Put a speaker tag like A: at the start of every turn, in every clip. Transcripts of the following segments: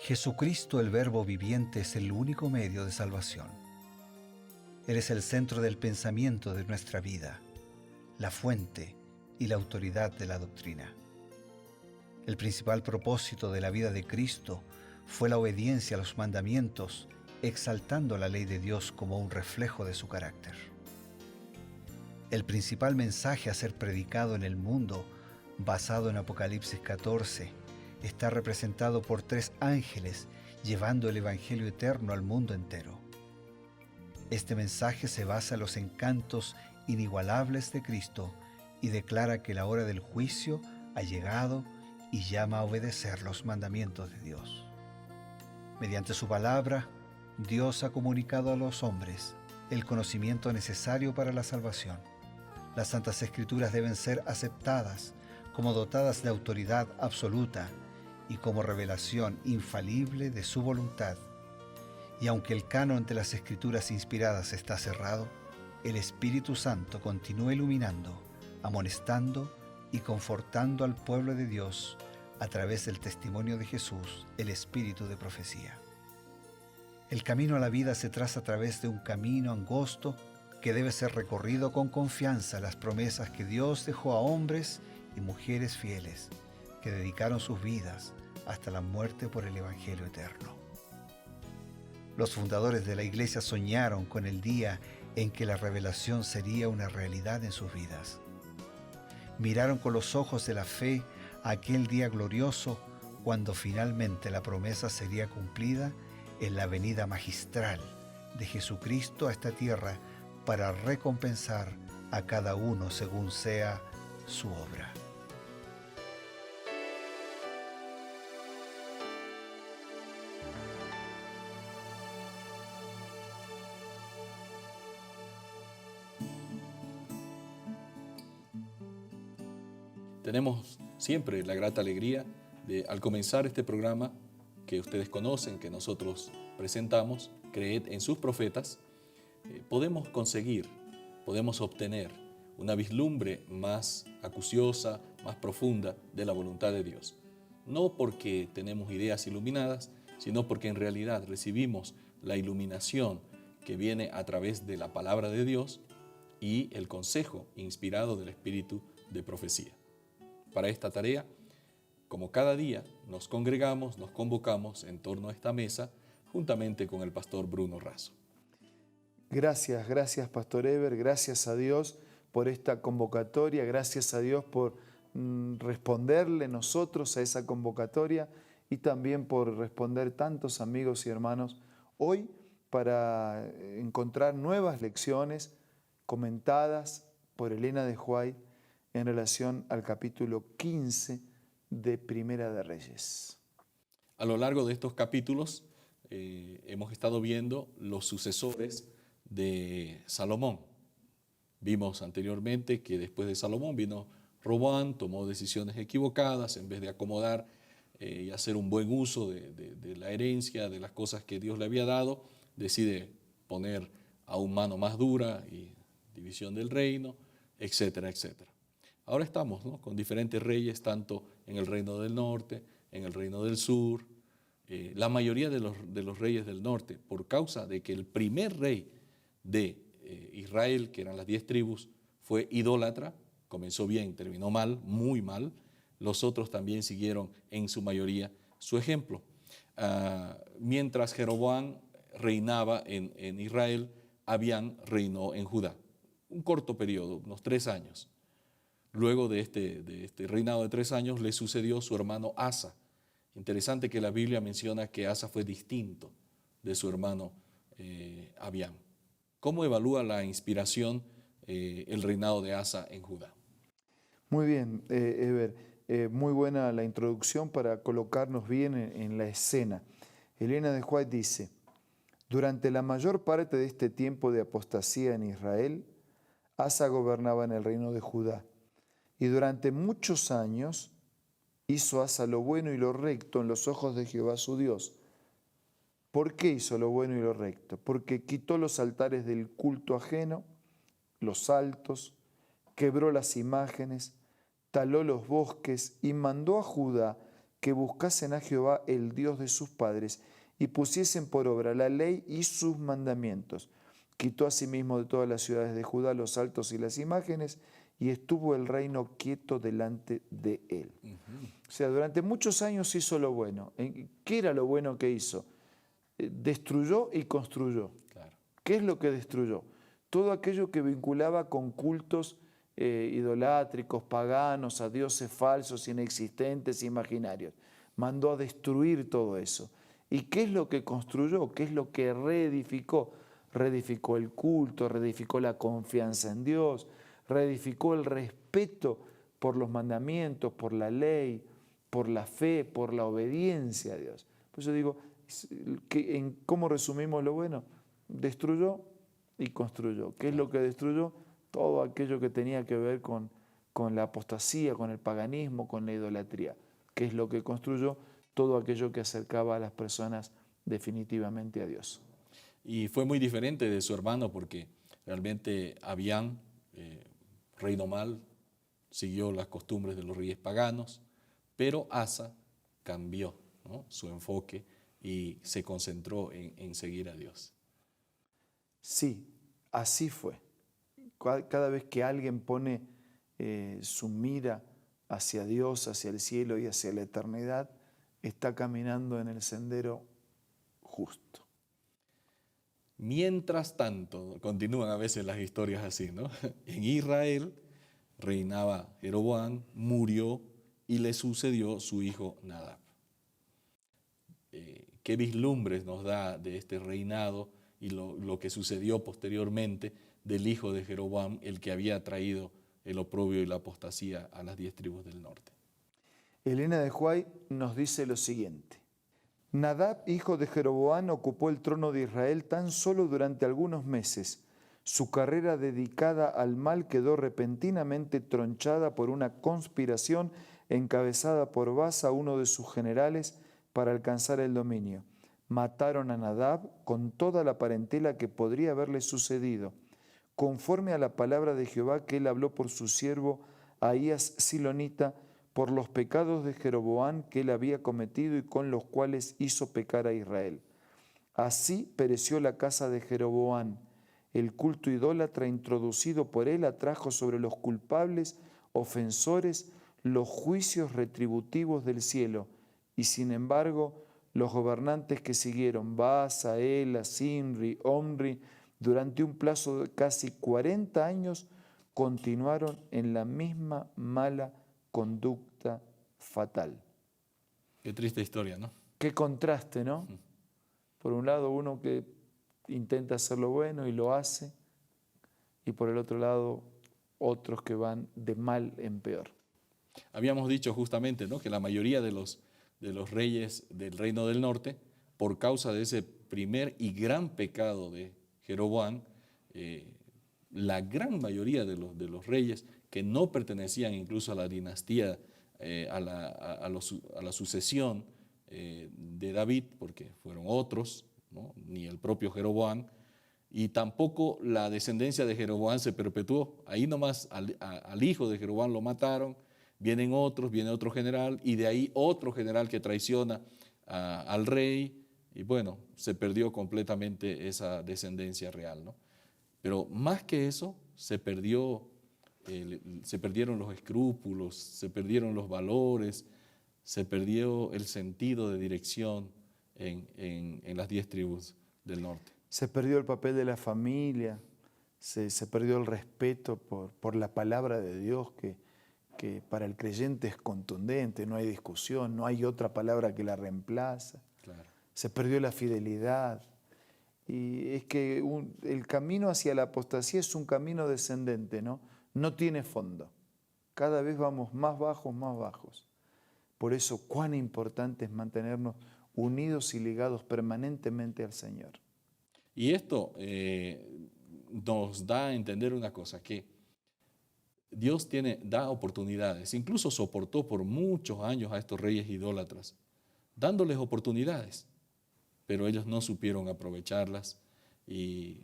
A: Jesucristo, el Verbo viviente, es el único medio de salvación. Él es el centro del pensamiento de nuestra vida, la fuente y la autoridad de la doctrina. El principal propósito de la vida de Cristo fue la obediencia a los mandamientos, exaltando la ley de Dios como un reflejo de su carácter. El principal mensaje a ser predicado en el mundo, basado en Apocalipsis 14, está representado por 3 ángeles llevando el Evangelio eterno al mundo entero. Este mensaje se basa en los encantos inigualables de Cristo y declara que la hora del juicio ha llegado y llama a obedecer los mandamientos de Dios. Mediante su palabra, Dios ha comunicado a los hombres el conocimiento necesario para la salvación. Las Santas Escrituras deben ser aceptadas como dotadas de autoridad absoluta y como revelación infalible de su voluntad. Y aunque el canon de las Escrituras inspiradas está cerrado, el Espíritu Santo continúa iluminando, amonestando y confortando al pueblo de Dios a través del testimonio de Jesús, el Espíritu de profecía. El camino a la vida se traza a través de un camino angosto que debe ser recorrido con confianza a las promesas que Dios dejó a hombres y mujeres fieles que dedicaron sus vidas hasta la muerte por el Evangelio eterno. Los fundadores de la Iglesia soñaron con el día en que la revelación sería una realidad en sus vidas. Miraron con los ojos de la fe a aquel día glorioso cuando finalmente la promesa sería cumplida en la venida magistral de Jesucristo a esta tierra para recompensar a cada uno según sea su obra.
B: Tenemos siempre la grata alegría de, al comenzar este programa que ustedes conocen, que nosotros presentamos, Creed en sus profetas, podemos obtener una vislumbre más acuciosa, más profunda de la voluntad de Dios. No porque tenemos ideas iluminadas, sino porque en realidad recibimos la iluminación que viene a través de la palabra de Dios y el consejo inspirado del Espíritu de profecía. Para esta tarea, como cada día, nos congregamos, nos convocamos en torno a esta mesa juntamente con el pastor Bruno Razo.
C: Gracias, Pastor Eber, gracias a Dios por esta convocatoria, gracias a Dios por responderle nosotros a esa convocatoria y también por responder tantos amigos y hermanos hoy para encontrar nuevas lecciones comentadas por Elena de White en relación al capítulo 15 de Primera de Reyes.
B: A lo largo de estos capítulos hemos estado viendo los sucesores de Salomón. Vimos anteriormente que después de Salomón vino Roboam, tomó decisiones equivocadas en vez de acomodar y hacer un buen uso de la herencia, de las cosas que Dios le había dado, decide poner aún mano más dura y división del reino, etcétera, etcétera. Ahora estamos, ¿no?, con diferentes reyes, tanto en el reino del norte, en el reino del sur. La mayoría de los reyes del norte, por causa de que el primer rey de Israel, que eran las 10 tribus, fue idólatra, comenzó bien, terminó mal, muy mal. Los otros también siguieron en su mayoría su ejemplo. Mientras Jeroboam reinaba en Israel, Abián reinó en Judá. Un corto periodo, unos 3 años. Luego de este reinado de 3 años le sucedió su hermano Asa. Interesante que la Biblia menciona que Asa fue distinto de su hermano Abián. ¿Cómo evalúa la inspiración el reinado de Asa en Judá?
C: Muy bien, Eber. Muy buena la introducción para colocarnos bien en la escena. Elena de White dice: durante la mayor parte de este tiempo de apostasía en Israel, Asa gobernaba en el reino de Judá. Y durante muchos años hizo Asa lo bueno y lo recto en los ojos de Jehová su Dios. ¿Por qué hizo lo bueno y lo recto? Porque quitó los altares del culto ajeno, los altos, quebró las imágenes, taló los bosques y mandó a Judá que buscasen a Jehová, el Dios de sus padres, y pusiesen por obra la ley y sus mandamientos. Quitó asimismo de todas las ciudades de Judá los altos y las imágenes, y estuvo el reino quieto delante de él. O sea, durante muchos años hizo lo bueno. ¿Qué era lo bueno que hizo? Destruyó y construyó.
B: Claro.
C: ¿Qué es lo que destruyó? Todo aquello que vinculaba con cultos idolátricos, paganos, a dioses falsos, inexistentes, imaginarios. Mandó a destruir todo eso. ¿Y qué es lo que construyó? ¿Qué es lo que reedificó? Reedificó el culto, reedificó la confianza en Dios, reedificó el respeto por los mandamientos, por la ley, por la fe, por la obediencia a Dios. Por eso digo, ¿cómo resumimos lo bueno? Destruyó y construyó. ¿Qué es lo que destruyó? Todo aquello que tenía que ver con la apostasía, con el paganismo, con la idolatría. ¿Qué es lo que construyó? Todo aquello que acercaba a las personas definitivamente a Dios.
B: Y fue muy diferente de su hermano porque realmente Abián reinó mal, siguió las costumbres de los reyes paganos, pero Asa cambió, ¿no?, su enfoque y se concentró en seguir a Dios.
C: Sí, así fue. Cada vez que alguien pone su mira hacia Dios, hacia el cielo y hacia la eternidad, está caminando en el sendero justo.
B: Mientras tanto, continúan a veces las historias así, ¿no? En Israel reinaba Jeroboam, murió y le sucedió su hijo Nadab. ¿Qué vislumbres nos da de este reinado y lo que sucedió posteriormente del hijo de Jeroboam, el que había traído el oprobio y la apostasía a las 10 tribus del norte?
C: Elena de White nos dice lo siguiente. Nadab, hijo de Jeroboam, ocupó el trono de Israel tan solo durante algunos meses. Su carrera dedicada al mal quedó repentinamente tronchada por una conspiración encabezada por Baasa, uno de sus generales, para alcanzar el dominio. Mataron a Nadab con toda la parentela que podría haberle sucedido, conforme a la palabra de Jehová que él habló por su siervo Ahías Silonita, por los pecados de Jeroboam que él había cometido y con los cuales hizo pecar a Israel. Así pereció la casa de Jeroboam. El culto idólatra introducido por él atrajo sobre los culpables, ofensores, los juicios retributivos del cielo. Y sin embargo, los gobernantes que siguieron, Baasa, Ela, Simri, Omri, durante un plazo de casi 40 años, continuaron en la misma mala conducta fatal.
B: Qué triste historia, ¿no?
C: Qué contraste, ¿no? Por un lado, uno que intenta hacer lo bueno y lo hace, y por el otro lado, otros que van de mal en peor.
B: Habíamos dicho justamente, ¿no?, que la mayoría de los reyes del reino del norte, por causa de ese primer y gran pecado de Jeroboam, la gran mayoría de los reyes que no pertenecían incluso a la dinastía, a la sucesión de David, porque fueron otros, ¿no?, ni el propio Jeroboam, y tampoco la descendencia de Jeroboam se perpetuó. Ahí nomás al hijo de Jeroboam lo mataron, vienen otros, viene otro general, y de ahí otro general que traiciona al rey, y bueno, se perdió completamente esa descendencia real, ¿no? Pero más que eso, se perdieron los escrúpulos, se perdieron los valores, se perdió el sentido de dirección en las 10 tribus del norte.
C: Se perdió el papel de la familia, se perdió el respeto por la palabra de Dios que para el creyente es contundente, no hay discusión, no hay otra palabra que la reemplaza.
B: Claro.
C: Se perdió la fidelidad. Y es que el camino hacia la apostasía es un camino descendente, ¿no? No tiene fondo. Cada vez vamos más bajos, más bajos. Por eso, cuán importante es mantenernos unidos y ligados permanentemente al Señor.
B: Y esto nos da a entender una cosa, que Dios da oportunidades, incluso soportó por muchos años a estos reyes idólatras, dándoles oportunidades, pero ellos no supieron aprovecharlas y,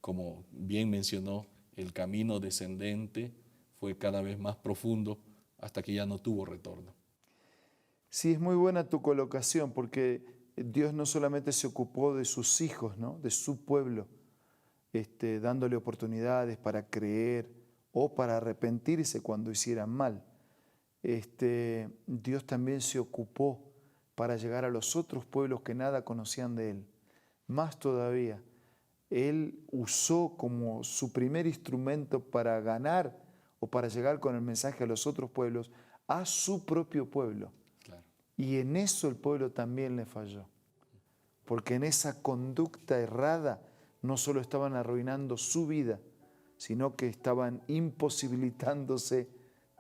B: como bien mencionó, el camino descendente fue cada vez más profundo hasta que ya no tuvo retorno.
C: Sí, es muy buena tu colocación, porque Dios no solamente se ocupó de sus hijos, ¿no? De su pueblo, dándole oportunidades para creer o para arrepentirse cuando hicieran mal. Dios también se ocupó para llegar a los otros pueblos que nada conocían de Él. Más todavía, Él usó como su primer instrumento para ganar o para llegar con el mensaje a los otros pueblos, a su propio pueblo.
B: Claro.
C: Y en eso el pueblo también le falló. Porque en esa conducta errada no solo estaban arruinando su vida, sino que estaban imposibilitándose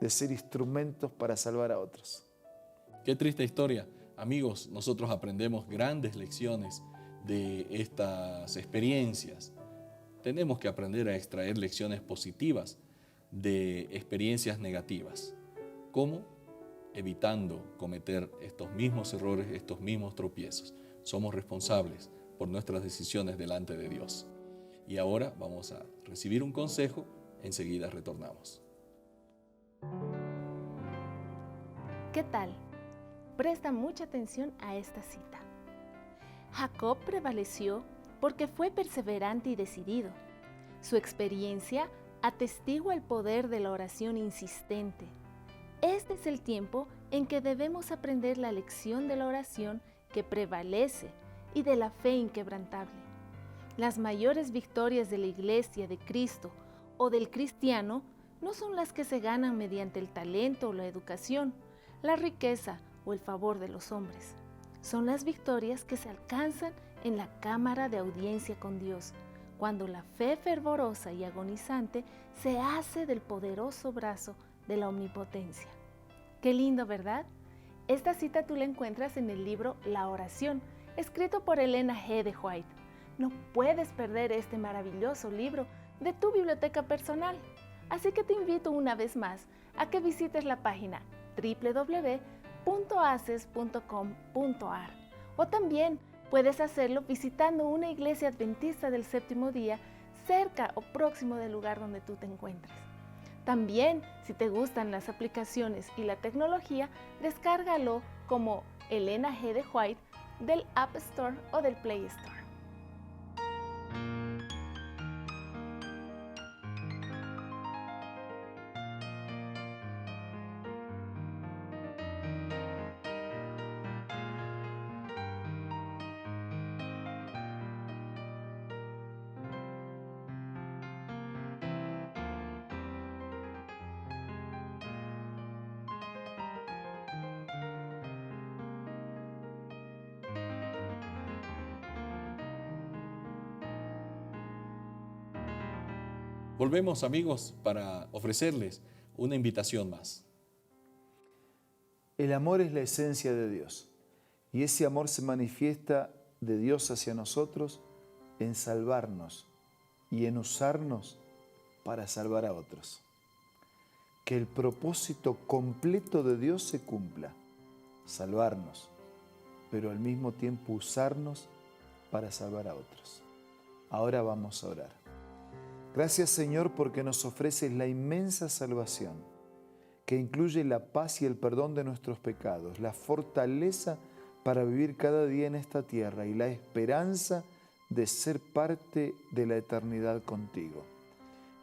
C: de ser instrumentos para salvar a otros.
B: Qué triste historia. Amigos, nosotros aprendemos grandes lecciones de estas experiencias. Tenemos que aprender a extraer lecciones positivas de experiencias negativas. ¿Cómo? Evitando cometer estos mismos errores, estos mismos tropiezos. Somos responsables por nuestras decisiones delante de Dios. Y ahora vamos a recibir un consejo, enseguida retornamos.
D: ¿Qué tal? Presta mucha atención a esta cita. Jacob prevaleció porque fue perseverante y decidido. Su experiencia atestigua el poder de la oración insistente. Este es el tiempo en que debemos aprender la lección de la oración que prevalece y de la fe inquebrantable. Las mayores victorias de la Iglesia de Cristo o del cristiano no son las que se ganan mediante el talento o la educación, la riqueza o el favor de los hombres. Son las victorias que se alcanzan en la cámara de audiencia con Dios, cuando la fe fervorosa y agonizante se hace del poderoso brazo de la omnipotencia. Qué lindo, ¿verdad? Esta cita tú la encuentras en el libro La Oración, escrito por Elena G. de White. No puedes perder este maravilloso libro de tu biblioteca personal. Así que te invito una vez más a que visites la página www.aces.com.ar o también puedes hacerlo visitando una iglesia adventista del séptimo día cerca o próximo del lugar donde tú te encuentres. También, si te gustan las aplicaciones y la tecnología, descárgalo como Elena G. de White del App Store o del Play Store.
B: Volvemos, amigos, para ofrecerles una invitación más.
C: El amor es la esencia de Dios y ese amor se manifiesta de Dios hacia nosotros en salvarnos y en usarnos para salvar a otros. Que el propósito completo de Dios se cumpla, salvarnos, pero al mismo tiempo usarnos para salvar a otros. Ahora vamos a orar. Gracias, Señor, porque nos ofreces la inmensa salvación, que incluye la paz y el perdón de nuestros pecados, la fortaleza para vivir cada día en esta tierra y la esperanza de ser parte de la eternidad contigo.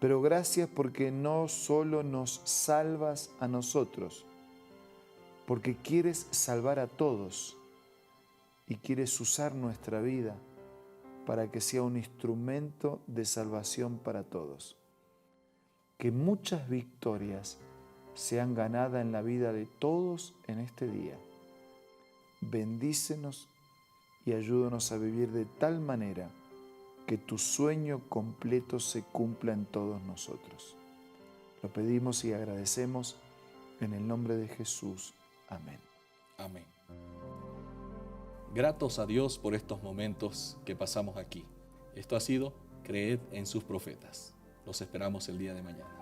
C: Pero gracias porque no solo nos salvas a nosotros, porque quieres salvar a todos y quieres usar nuestra vida para que sea un instrumento de salvación para todos. Que muchas victorias sean ganadas en la vida de todos en este día. Bendícenos y ayúdanos a vivir de tal manera que tu sueño completo se cumpla en todos nosotros. Lo pedimos y agradecemos en el nombre de Jesús. Amén.
B: Amén. Gratos a Dios por estos momentos que pasamos aquí. Esto ha sido Creed en sus profetas. Los esperamos el día de mañana.